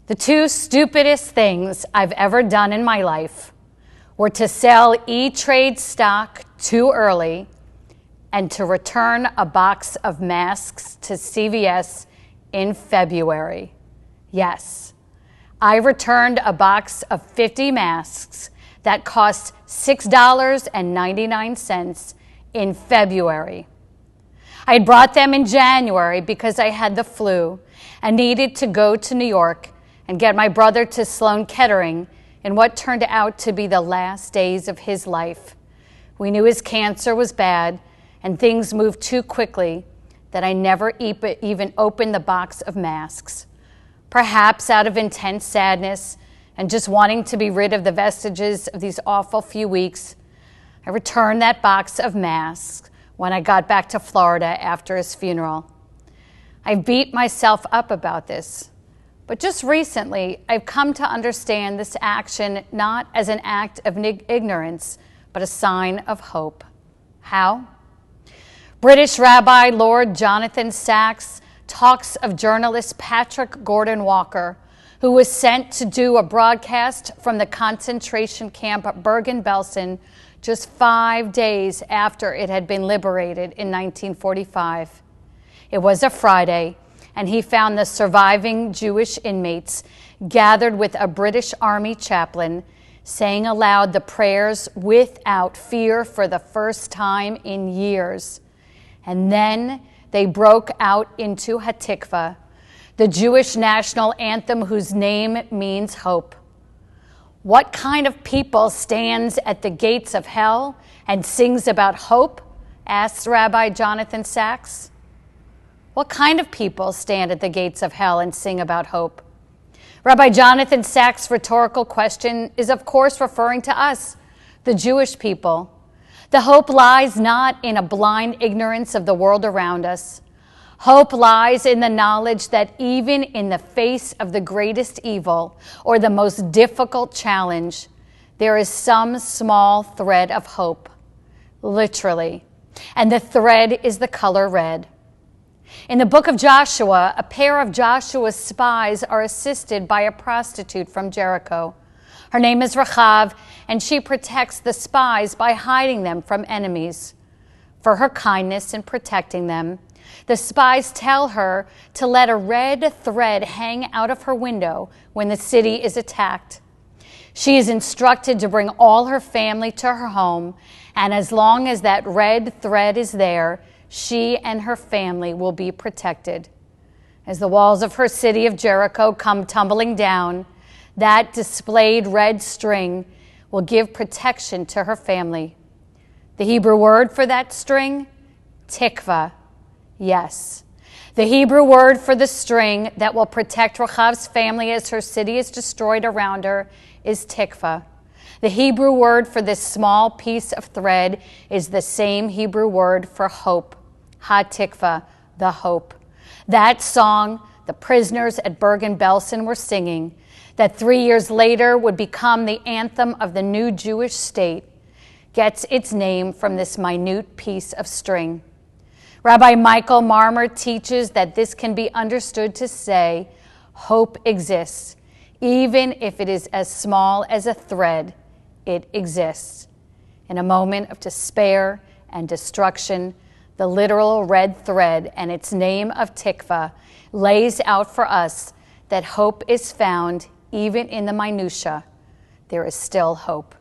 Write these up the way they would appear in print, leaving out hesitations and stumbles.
The two stupidest things I've ever done in my life were to sell E-Trade stock too early and to return a box of masks to CVS in February. Yes, I returned a box of 50 masks that cost $6.99 in February. I had brought them in January because I had the flu and needed to go to New York and get my brother to Sloan Kettering in what turned out to be the last days of his life. We knew his cancer was bad and things moved too quickly that I never even opened the box of masks. Perhaps out of intense sadness and just wanting to be rid of the vestiges of these awful few weeks, I returned that box of masks when I got back to Florida after his funeral. I beat myself up about this, but just recently I've come to understand this action not as an act of ignorance, but a sign of hope. How? British Rabbi Lord Jonathan Sacks talks of journalist Patrick Gordon Walker, who was sent to do a broadcast from the concentration camp at Bergen-Belsen just 5 days after it had been liberated in 1945. It was a Friday, and he found the surviving Jewish inmates gathered with a British Army chaplain, saying aloud the prayers without fear for the first time in years. And then they broke out into Hatikva, the Jewish national anthem whose name means hope. What kind of people stands at the gates of hell and sings about hope? Asked Rabbi Jonathan Sacks. What kind of people stand at the gates of hell and sing about hope? Rabbi Jonathan Sacks' rhetorical question is, of course, referring to us, the Jewish people. The hope lies not in a blind ignorance of the world around us. Hope lies in the knowledge that even in the face of the greatest evil or the most difficult challenge, there is some small thread of hope, literally, and the thread is the color red. In the book of Joshua, a pair of Joshua's spies are assisted by a prostitute from Jericho. Her name is Rachav, and she protects the spies by hiding them from enemies. For her kindness in protecting them, the spies tell her to let a red thread hang out of her window when the city is attacked. She is instructed to bring all her family to her home, and as long as that red thread is there, she and her family will be protected. As the walls of her city of Jericho come tumbling down, that displayed red string will give protection to her family. The Hebrew word for that string? Tikva. Yes, the Hebrew word for the string that will protect Rachav's family as her city is destroyed around her is tikva. The Hebrew word for this small piece of thread is the same Hebrew word for hope, ha-tikva, the hope. That song the prisoners at Bergen-Belsen were singing, that 3 years later would become the anthem of the new Jewish state, gets its name from this minute piece of string. Rabbi Michael Marmer teaches that this can be understood to say, hope exists. Even if it is as small as a thread, it exists. In a moment of despair and destruction, the literal red thread and its name of tikva lays out for us that hope is found even in the minutia. There is still hope.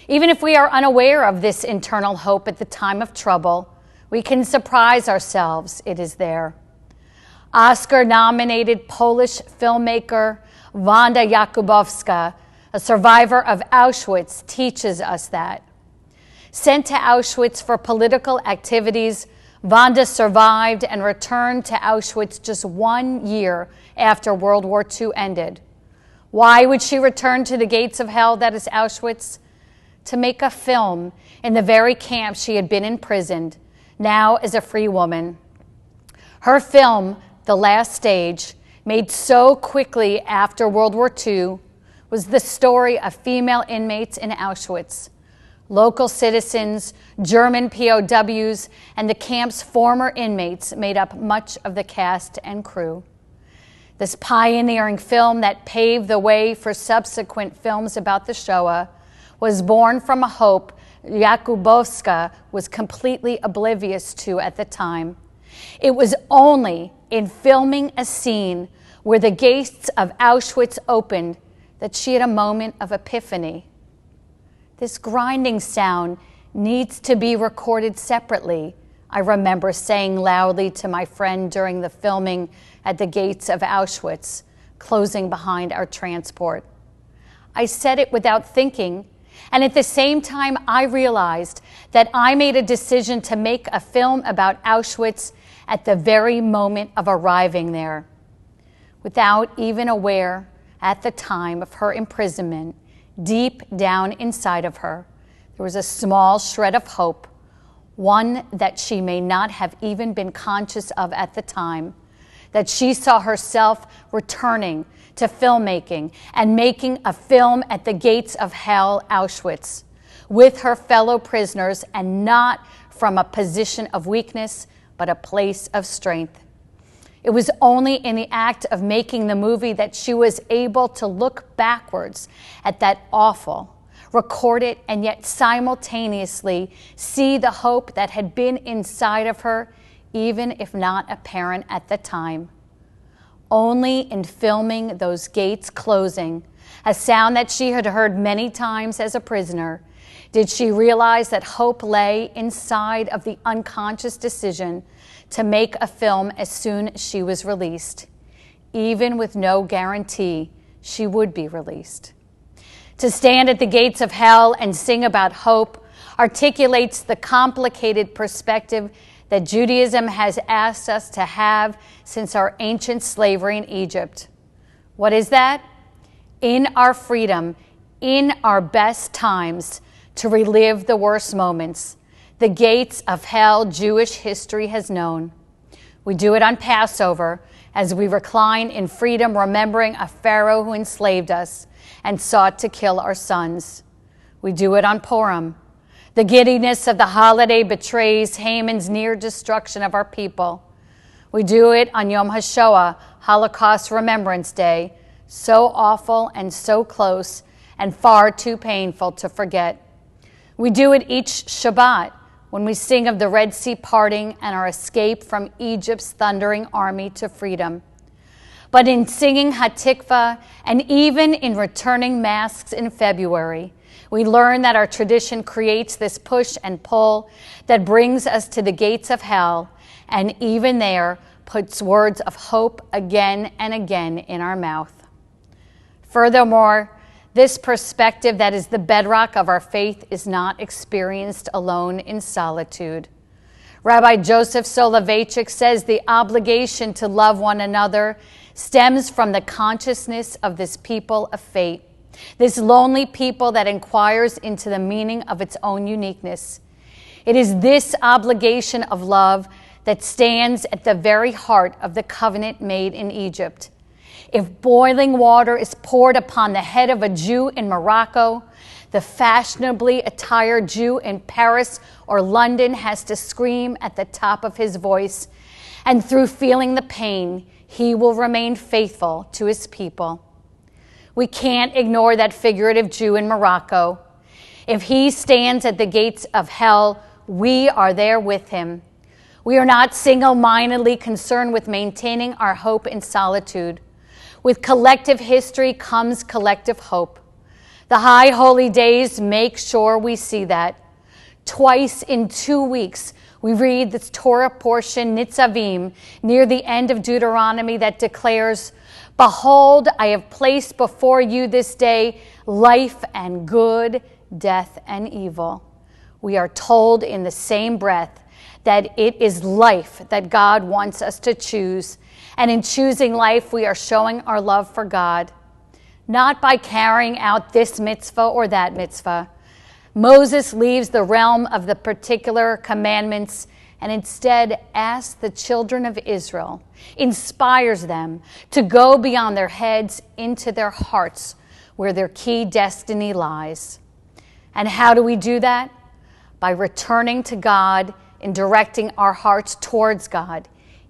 Even if we are unaware of this internal hope at the time of trouble, we can surprise ourselves it is there. Oscar-nominated Polish filmmaker Wanda Jakubowska, a survivor of Auschwitz, teaches us that. Sent to Auschwitz for political activities, Wanda survived and returned to Auschwitz just 1 year after World War II ended. Why would she return to the gates of hell that is Auschwitz? To make a film in the very camp she had been imprisoned, now as a free woman. Her film, The Last Stage, made so quickly after World War II, was the story of female inmates in Auschwitz. Local citizens, German POWs, and the camp's former inmates made up much of the cast and crew. This pioneering film that paved the way for subsequent films about the Shoah was born from a hope Jakubowska was completely oblivious to at the time. It was only in filming a scene where the gates of Auschwitz opened that she had a moment of epiphany. This grinding sound needs to be recorded separately, I remember saying loudly to my friend during the filming at the gates of Auschwitz, closing behind our transport. I said it without thinking, and at the same time I realized that I made a decision to make a film about Auschwitz at the very moment of arriving there. Without even aware at the time of her imprisonment, deep down inside of her, there was a small shred of hope, one that she may not have even been conscious of at the time, that she saw herself returning to filmmaking and making a film at the gates of hell, Auschwitz, with her fellow prisoners, and not from a position of weakness, but a place of strength. It was only in the act of making the movie that she was able to look backwards at that awful, record it, and yet simultaneously see the hope that had been inside of her, even if not apparent at the time. Only in filming those gates closing, a sound that she had heard many times as a prisoner, did she realize that hope lay inside of the unconscious decision to make a film as soon as she was released, even with no guarantee she would be released. To stand at the gates of hell and sing about hope articulates the complicated perspective that Judaism has asked us to have since our ancient slavery in Egypt. What is that? In our freedom, in our best times, to relive the worst moments, the gates of hell Jewish history has known. We do it on Passover as we recline in freedom, remembering a Pharaoh who enslaved us and sought to kill our sons. We do it on Purim. The giddiness of the holiday betrays Haman's near destruction of our people. We do it on Yom HaShoah, Holocaust Remembrance Day, so awful and so close and far too painful to forget. We do it each Shabbat when we sing of the Red Sea parting and our escape from Egypt's thundering army to freedom. But in singing Hatikvah and even in returning masks in February, we learn that our tradition creates this push and pull that brings us to the gates of hell, and even there puts words of hope again and again in our mouth. Furthermore, this perspective that is the bedrock of our faith is not experienced alone in solitude. Rabbi Joseph Soloveitchik says the obligation to love one another stems from the consciousness of this people of fate, this lonely people that inquires into the meaning of its own uniqueness. It is this obligation of love that stands at the very heart of the covenant made in Egypt. If boiling water is poured upon the head of a Jew in Morocco, the fashionably attired Jew in Paris or London has to scream at the top of his voice, and through feeling the pain, he will remain faithful to his people. We can't ignore that figurative Jew in Morocco. If he stands at the gates of hell, we are there with him. We are not single-mindedly concerned with maintaining our hope in solitude. With collective history comes collective hope. The high holy days make sure we see that. Twice in 2 weeks, we read the Torah portion, Nitzavim, near the end of Deuteronomy that declares, "Behold, I have placed before you this day life and good, death and evil." We are told in the same breath that it is life that God wants us to choose. And in choosing life, we are showing our love for God, not by carrying out this mitzvah or that mitzvah. Moses leaves the realm of the particular commandments and instead asks the children of Israel, inspires them to go beyond their heads into their hearts where their key destiny lies. And how do we do that? By returning to God and directing our hearts towards God,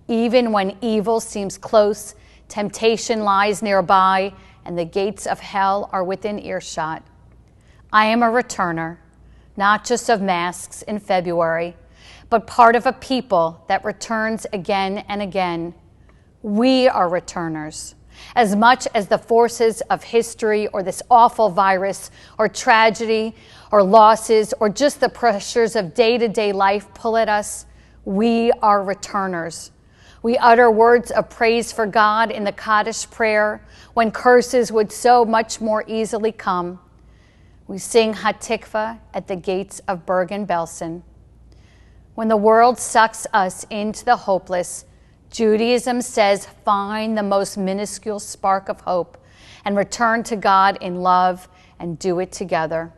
even when evil seems close Temptation lies nearby, and the gates of hell are within earshot. I am a returner, not just of masks in February, but part of a people that returns again and again. We are returners. As much as the forces of history or this awful virus or tragedy or losses or just the pressures of day-to-day life pull at us, we are returners. We utter words of praise for God in the Kaddish prayer when curses would so much more easily come. We sing Hatikva at the gates of Bergen-Belsen. When the world sucks us into the hopeless, Judaism says find the most minuscule spark of hope and return to God in love and do it together.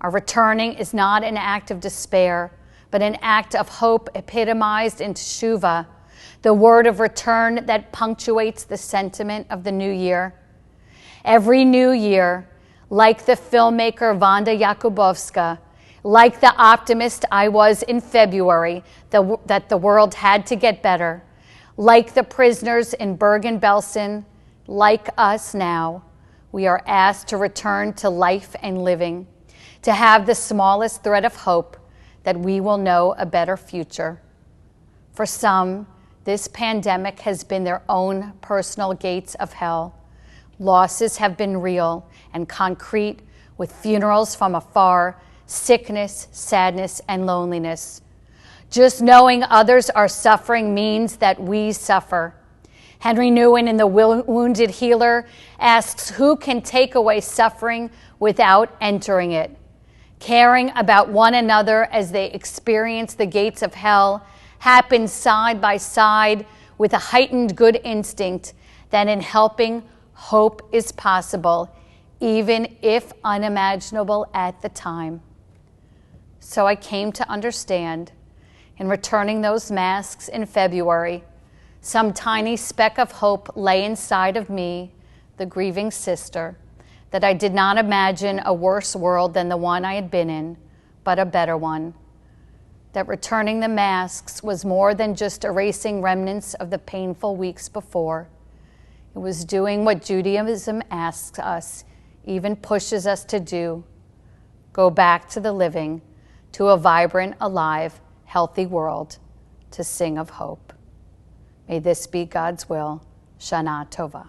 Our returning is not an act of despair, but an act of hope epitomized in teshuvah, the word of return that punctuates the sentiment of the new year. Every new year, like the filmmaker Wanda Jakubowska, like the optimist I was in February that the world had to get better, like the prisoners in Bergen-Belsen, like us now, we are asked to return to life and living, to have the smallest thread of hope that we will know a better future. For some, this pandemic has been their own personal gates of hell. Losses have been real and concrete, with funerals from afar, sickness, sadness, and loneliness. Just knowing others are suffering means that we suffer. Henry Nouwen in The Wounded Healer asks, who can take away suffering without entering it? Caring about one another as they experience the gates of hell happens side by side with a heightened good instinct that in helping, hope is possible, even if unimaginable at the time. So I came to understand, in returning those masks in February, some tiny speck of hope lay inside of me, the grieving sister, that I did not imagine a worse world than the one I had been in, but a better one. That returning the masks was more than just erasing remnants of the painful weeks before. It was doing what Judaism asks us, even pushes us to do: go back to the living, to a vibrant, alive, healthy world, to sing of hope. May this be God's will. Shana Tova.